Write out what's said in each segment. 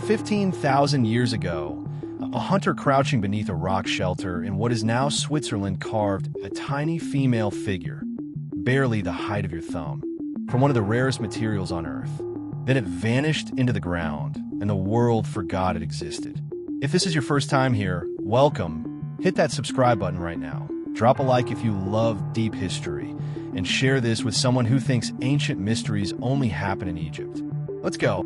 15,000 years ago, a hunter crouching beneath a rock shelter in what is now Switzerland carved a tiny female figure, barely the height of your thumb, from one of the rarest materials on Earth. Then it vanished into the ground, and the world forgot it existed. If this is your first time here, welcome. Hit that subscribe button right now. Drop a like if you love deep history, and share this with someone who thinks ancient mysteries only happen in Egypt. Let's go.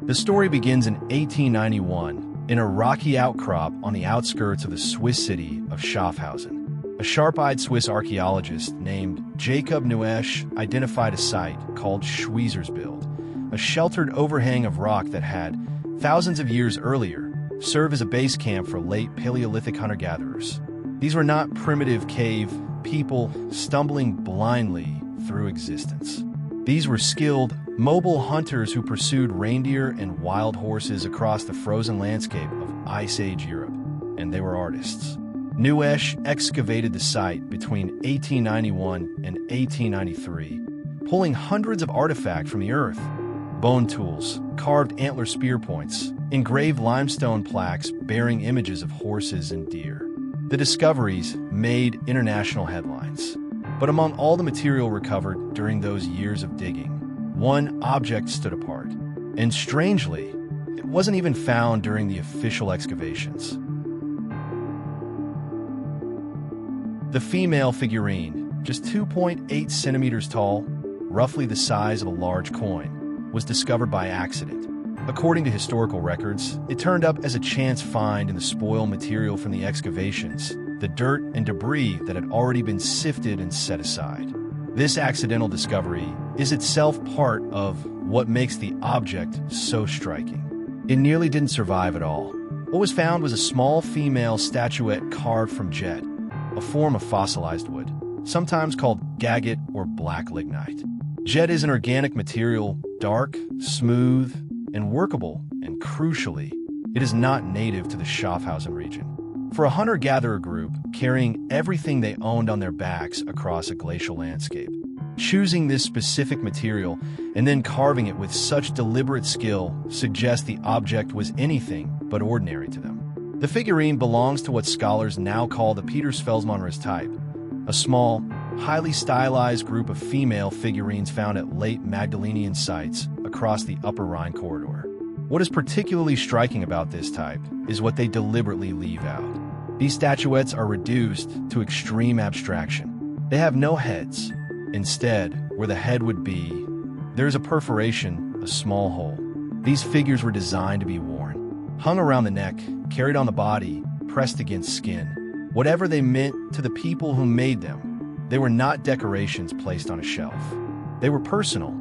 The story begins in 1891 in a rocky outcrop on the outskirts of the Swiss city of Schaffhausen. A sharp-eyed Swiss archaeologist named Jacob Neuesch identified a site called Schweizersbild, a sheltered overhang of rock that had, thousands of years earlier, served as a base camp for late Paleolithic hunter-gatherers. These were not primitive cave people stumbling blindly through existence. These were skilled, mobile hunters who pursued reindeer and wild horses across the frozen landscape of Ice Age Europe, and they were artists. Neuesch excavated the site between 1891 and 1893, pulling hundreds of artifacts from the earth: bone tools, carved antler spear points, engraved limestone plaques bearing images of horses and deer. The discoveries made international headlines. But among all the material recovered during those years of digging, one object stood apart. And strangely, it wasn't even found during the official excavations. The female figurine, just 2.8 centimeters tall, roughly the size of a large coin, was discovered by accident. According to historical records, it turned up as a chance find in the spoil material from the excavations, the dirt and debris that had already been sifted and set aside. This accidental discovery is itself part of what makes the object so striking. It nearly didn't survive at all. What was found was a small female statuette carved from jet, a form of fossilized wood, sometimes called agate or black lignite. Jet is an organic material, dark, smooth, and workable, and crucially, it is not native to the Schaffhausen region. For a hunter-gatherer group carrying everything they owned on their backs across a glacial landscape, choosing this specific material and then carving it with such deliberate skill suggests the object was anything but ordinary to them. The figurine belongs to what scholars now call the Peters-Felsmanras type, a small, highly stylized group of female figurines found at late Magdalenian sites across the Upper Rhine corridor. What is particularly striking about this type is what they deliberately leave out. These statuettes are reduced to extreme abstraction. They have no heads. Instead, where the head would be, there is a perforation, a small hole. These figures were designed to be worn, hung around the neck, carried on the body, pressed against skin. Whatever they meant to the people who made them, they were not decorations placed on a shelf. They were personal.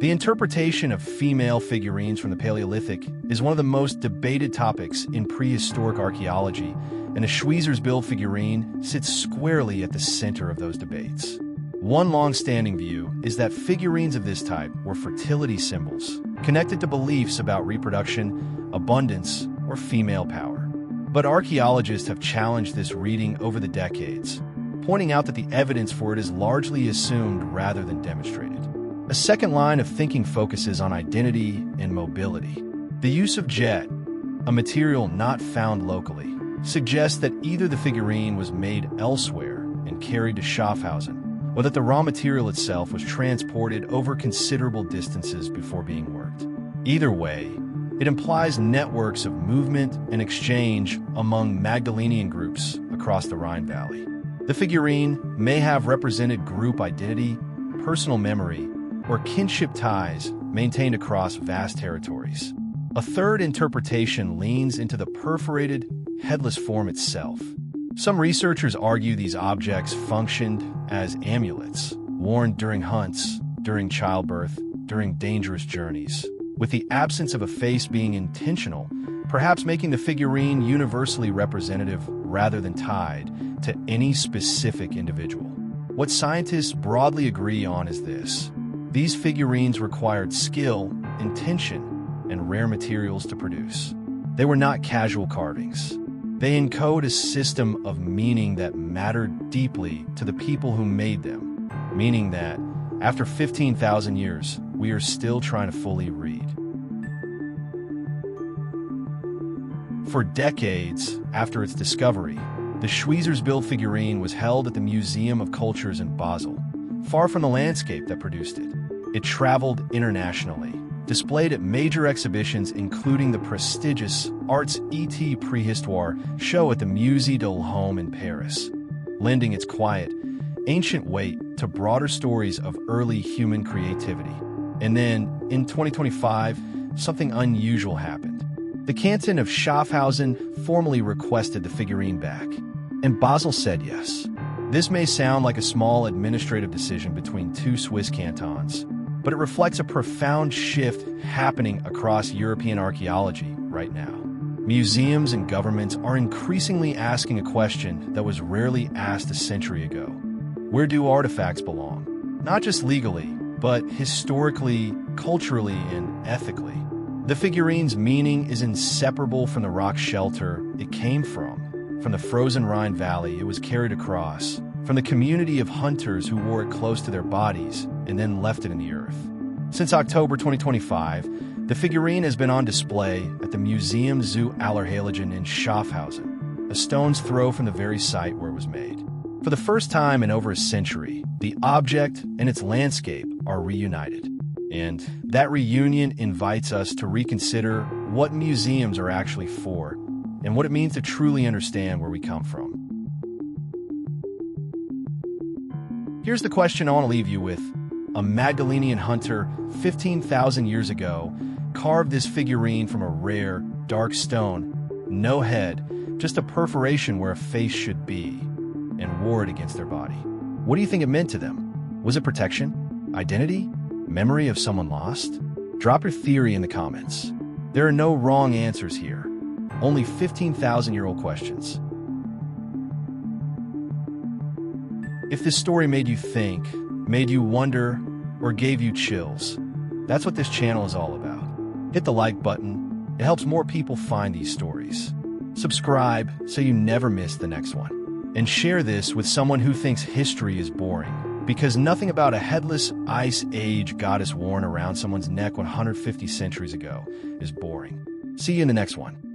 The interpretation of female figurines from the Paleolithic is one of the most debated topics in prehistoric archaeology, and the Schweizersbild figurine sits squarely at the center of those debates. One long-standing view is that figurines of this type were fertility symbols, connected to beliefs about reproduction, abundance, or female power. But archaeologists have challenged this reading over the decades, pointing out that the evidence for it is largely assumed rather than demonstrated. A second line of thinking focuses on identity and mobility. The use of jet, a material not found locally, suggests that either the figurine was made elsewhere and carried to Schaffhausen, or that the raw material itself was transported over considerable distances before being worked. Either way, it implies networks of movement and exchange among Magdalenian groups across the Rhine Valley. The figurine may have represented group identity, personal memory, or kinship ties maintained across vast territories. A third interpretation leans into the perforated, headless form itself. Some researchers argue these objects functioned as amulets, worn during hunts, during childbirth, during dangerous journeys, with the absence of a face being intentional, perhaps making the figurine universally representative rather than tied to any specific individual. What scientists broadly agree on is this: these figurines required skill, intention, and rare materials to produce. They were not casual carvings. They encode a system of meaning that mattered deeply to the people who made them, meaning that, After 15,000 years, we are still trying to fully read. For decades after its discovery, the Schweizersbild figurine was held at the Museum of Cultures in Basel, far from the landscape that produced it. It traveled internationally, displayed at major exhibitions including the prestigious Arts et Prehistoire show at the Musée de l'Homme in Paris, lending its quiet, ancient weight to broader stories of early human creativity. And then, in 2025, something unusual happened. The canton of Schaffhausen formally requested the figurine back, and Basel said yes. This may sound like a small administrative decision between two Swiss cantons, but it reflects a profound shift happening across European archaeology right now. Museums and governments are increasingly asking a question that was rarely asked a century ago. Where do artifacts belong? Not just legally, but historically, culturally, and ethically. The figurine's meaning is inseparable from the rock shelter it came from the frozen Rhine Valley it was carried across, from the community of hunters who wore it close to their bodies and then left it in the earth. Since October 2025, the figurine has been on display at the Museum zu Archaeology in Schaffhausen, a stone's throw from the very site where it was made. For the first time in over a century, the object and its landscape are reunited. And that reunion invites us to reconsider what museums are actually for and what it means to truly understand where we come from. Here's the question I want to leave you with. A Magdalenian hunter 15,000 years ago carved this figurine from a rare, dark stone, no head, just a perforation where a face should be, and wore it against their body. What do you think it meant to them? Was it protection? Identity? Memory of someone lost? Drop your theory in the comments. There are no wrong answers here, only 15,000-year-old questions. If this story made you think, made you wonder, or gave you chills, that's what this channel is all about. Hit the like button. It helps more people find these stories. Subscribe so you never miss the next one. And share this with someone who thinks history is boring, because nothing about a headless Ice Age goddess worn around someone's neck 150 centuries ago is boring. See you in the next one.